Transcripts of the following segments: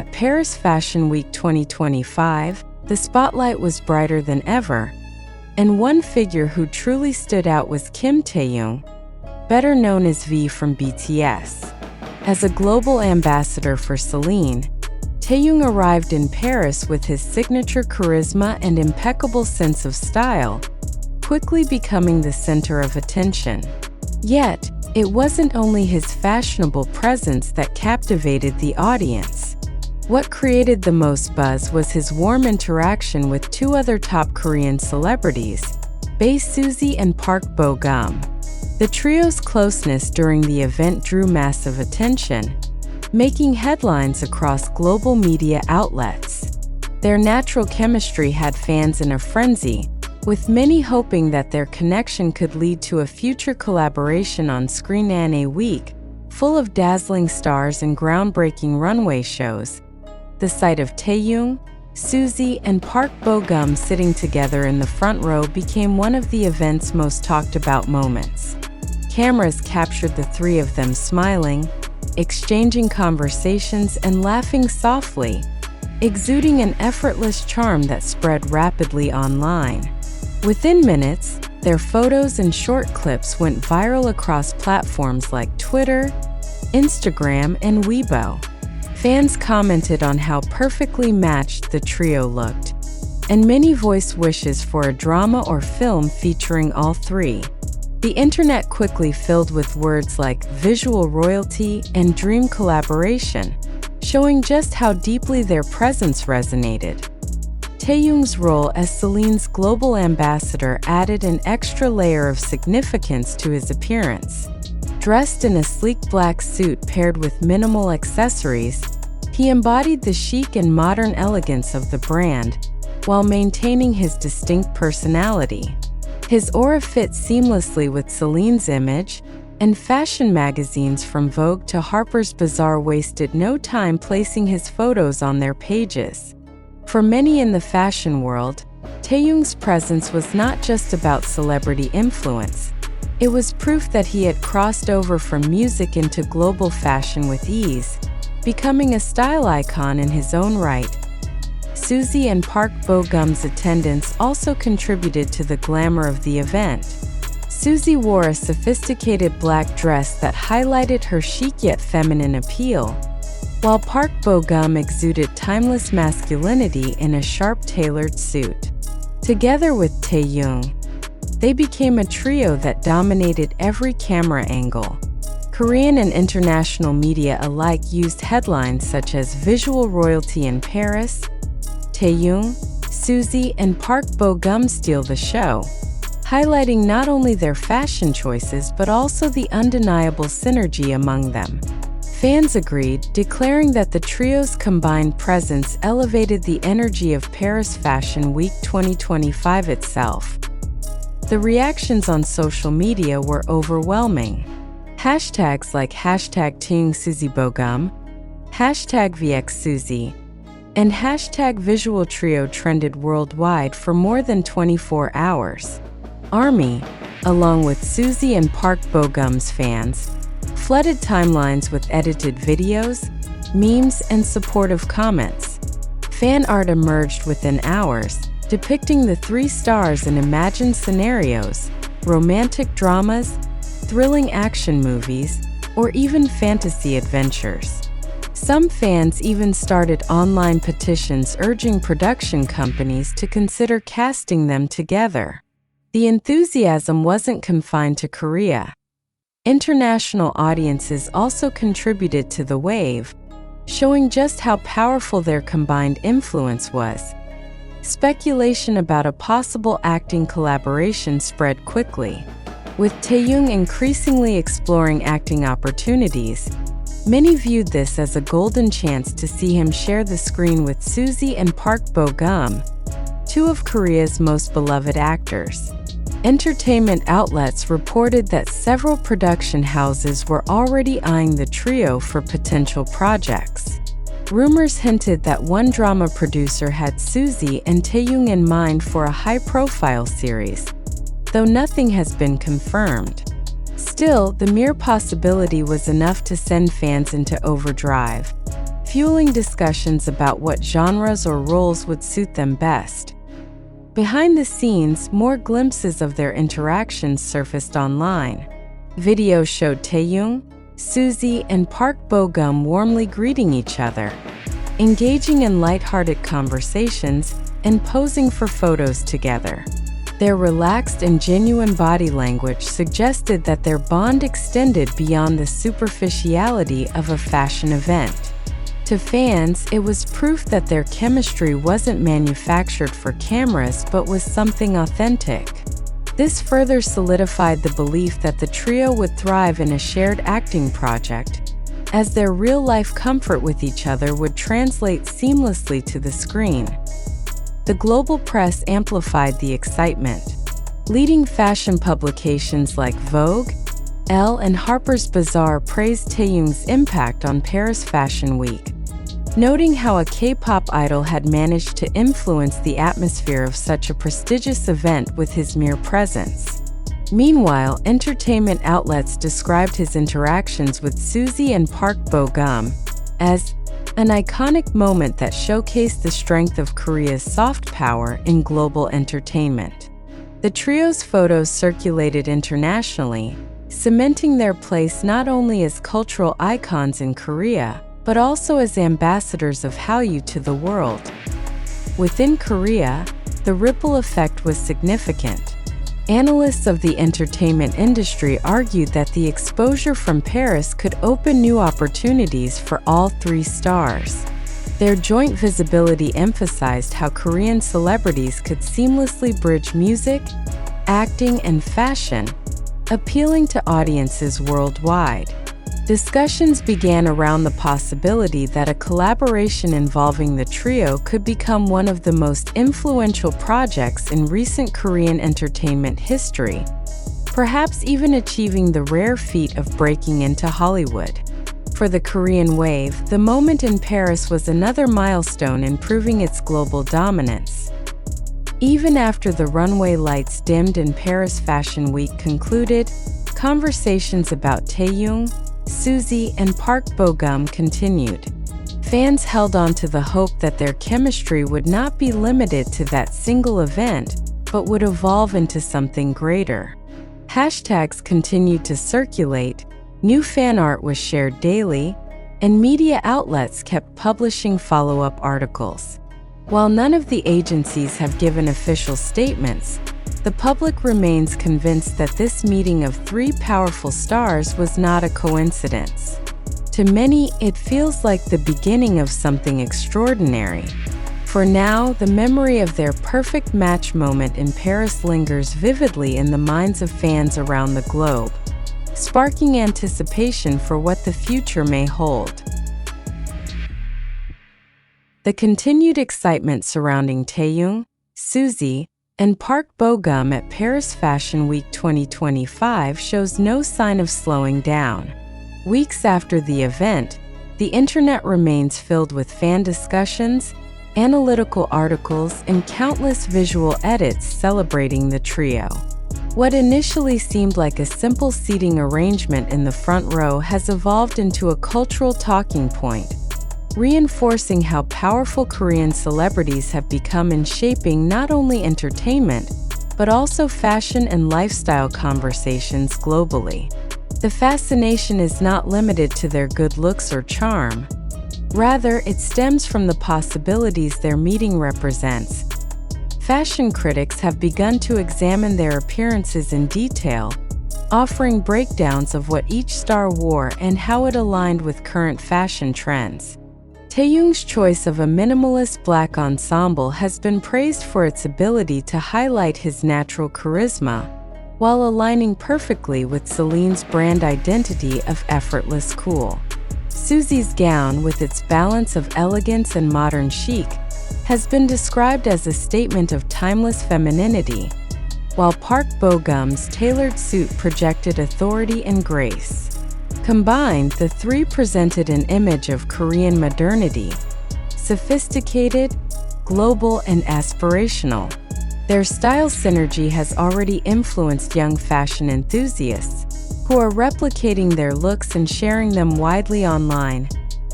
At Paris Fashion Week 2025, the spotlight was brighter than ever, and one figure who truly stood out was Taehyung, better known as V from BTS. As a global ambassador for Celine, Taehyung arrived in Paris with his signature charisma and impeccable sense of style, quickly becoming the center of attention. Yet, it wasn't only his fashionable presence that captivated the audience. What created the most buzz was his warm interaction with two other top Korean celebrities, Suzy and Park Bo-gum. The trio's closeness during the event drew massive attention, making headlines across global media outlets. Their natural chemistry had fans in a frenzy, with many hoping that their connection could lead to a future collaboration on screen. In a week full of dazzling stars and groundbreaking runway shows, the sight of Taehyung, Suzy, and Park Bo-gum sitting together in the front row became one of the event's most talked about moments. Cameras captured the three of them smiling, exchanging conversations, and laughing softly, exuding an effortless charm that spread rapidly online. Within minutes, their photos and short clips went viral across platforms like Twitter, Instagram, and Weibo. Fans commented on how perfectly matched the trio looked, and many voiced wishes for a drama or film featuring all three. The internet quickly filled with words like visual royalty and dream collaboration, showing just how deeply their presence resonated. Taehyung's role as Celine's global ambassador added an extra layer of significance to his appearance. Dressed in a sleek black suit paired with minimal accessories, he embodied the chic and modern elegance of the brand, while maintaining his distinct personality. His aura fit seamlessly with Celine's image, and fashion magazines from Vogue to Harper's Bazaar wasted no time placing his photos on their pages. For many in the fashion world, Taehyung's presence was not just about celebrity influence. It was proof that he had crossed over from music into global fashion with ease, becoming a style icon in his own right. Suzy and Park Bo-gum's attendance also contributed to the glamour of the event. Suzy wore a sophisticated black dress that highlighted her chic yet feminine appeal, while Park Bo-gum exuded timeless masculinity in a sharp tailored suit. Together with Taehyung, they became a trio that dominated every camera angle. Korean and international media alike used headlines such as "Visual Royalty in Paris," "Taehyung, Suzy, and Park Bo-gum steal the show," highlighting not only their fashion choices but also the undeniable synergy among them. Fans agreed, declaring that the trio's combined presence elevated the energy of Paris Fashion Week 2025 itself. The reactions on social media were overwhelming. Hashtags like #TaehyungSuzyBogum, #VXSuzy, and #VisualTrio trended worldwide for more than 24 hours. ARMY, along with Suzy and Park Bo-gum's fans, flooded timelines with edited videos, memes, and supportive comments. Fan art emerged within hours, depicting the three stars in imagined scenarios, romantic dramas, thrilling action movies, or even fantasy adventures. Some fans even started online petitions urging production companies to consider casting them together. The enthusiasm wasn't confined to Korea. International audiences also contributed to the wave, showing just how powerful their combined influence was. Speculation about a possible acting collaboration spread quickly. With Taehyung increasingly exploring acting opportunities, many viewed this as a golden chance to see him share the screen with Suzy and Park Bo-gum, two of Korea's most beloved actors. Entertainment outlets reported that several production houses were already eyeing the trio for potential projects. Rumors hinted that one drama producer had Suzy and Taehyung in mind for a high-profile series, though nothing has been confirmed. Still, the mere possibility was enough to send fans into overdrive. fueling discussions about what genres or roles would suit them best. Behind the scenes, more glimpses of their interactions surfaced online. Videos showed Taehyung, Suzy, and Park Bo-gum warmly greeting each other, engaging in lighthearted conversations and posing for photos together. Their relaxed and genuine body language suggested that their bond extended beyond the superficiality of a fashion event. To fans, it was proof that their chemistry wasn't manufactured for cameras but was something authentic. This further solidified the belief that the trio would thrive in a shared acting project, as their real-life comfort with each other would translate seamlessly to the screen. The global press amplified the excitement. Leading fashion publications like Vogue, Elle, and Harper's Bazaar praised Taehyung's impact on Paris Fashion Week, noting how a K-pop idol had managed to influence the atmosphere of such a prestigious event with his mere presence. Meanwhile, entertainment outlets described his interactions with Suzy and Park Bo-gum as an iconic moment that showcased the strength of Korea's soft power in global entertainment. The trio's photos circulated internationally, cementing their place not only as cultural icons in Korea, but also as ambassadors of Hallyu to the world. Within Korea, the ripple effect was significant. Analysts of the entertainment industry argued that the exposure from Paris could open new opportunities for all three stars. Their joint visibility emphasized how Korean celebrities could seamlessly bridge music, acting, and fashion, appealing to audiences worldwide. Discussions began around the possibility that a collaboration involving the trio could become one of the most influential projects in recent Korean entertainment history, perhaps even achieving the rare feat of breaking into Hollywood. For the Korean wave, the moment in Paris was another milestone in proving its global dominance. Even after the runway lights dimmed and Paris Fashion Week concluded, conversations about Taehyung, Suzy, and Park Bo-gum continued. Fans held on to the hope that their chemistry would not be limited to that single event, but would evolve into something greater. Hashtags continued to circulate, new fan art was shared daily, and media outlets kept publishing follow-up articles. While none of the agencies have given official statements, the public remains convinced that this meeting of three powerful stars was not a coincidence. To many, it feels like the beginning of something extraordinary. For now, the memory of their perfect match moment in Paris lingers vividly in the minds of fans around the globe, sparking anticipation for what the future may hold. The continued excitement surrounding Taehyung, Suzy, and Park Bo-gum at Paris Fashion Week 2025 shows no sign of slowing down. Weeks after the event, the internet remains filled with fan discussions, analytical articles, and countless visual edits celebrating the trio. What initially seemed like a simple seating arrangement in the front row has evolved into a cultural talking point, reinforcing how powerful Korean celebrities have become in shaping not only entertainment, but also fashion and lifestyle conversations globally. The fascination is not limited to their good looks or charm. Rather, it stems from the possibilities their meeting represents. Fashion critics have begun to examine their appearances in detail, offering breakdowns of what each star wore and how it aligned with current fashion trends. Taehyung's choice of a minimalist black ensemble has been praised for its ability to highlight his natural charisma, while aligning perfectly with Celine's brand identity of effortless cool. Suzy's gown, with its balance of elegance and modern chic, has been described as a statement of timeless femininity, while Park Bo-gum's tailored suit projected authority and grace. Combined, the three presented an image of Korean modernity, sophisticated, global, and aspirational. Their style synergy has already influenced young fashion enthusiasts, who are replicating their looks and sharing them widely online.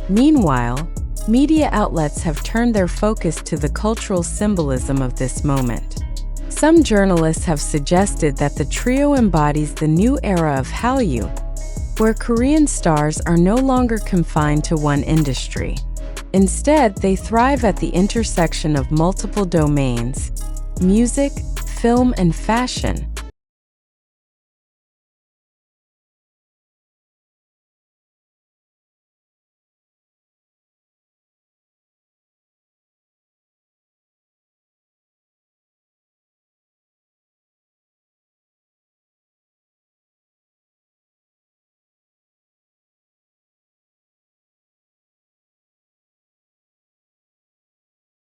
Meanwhile, Media outlets have turned their focus to the cultural symbolism of this moment. Some journalists have suggested that the trio embodies the new era of Hallyu, where Korean stars are no longer confined to one industry. Instead, they thrive at the intersection of multiple domains: music, film, and fashion.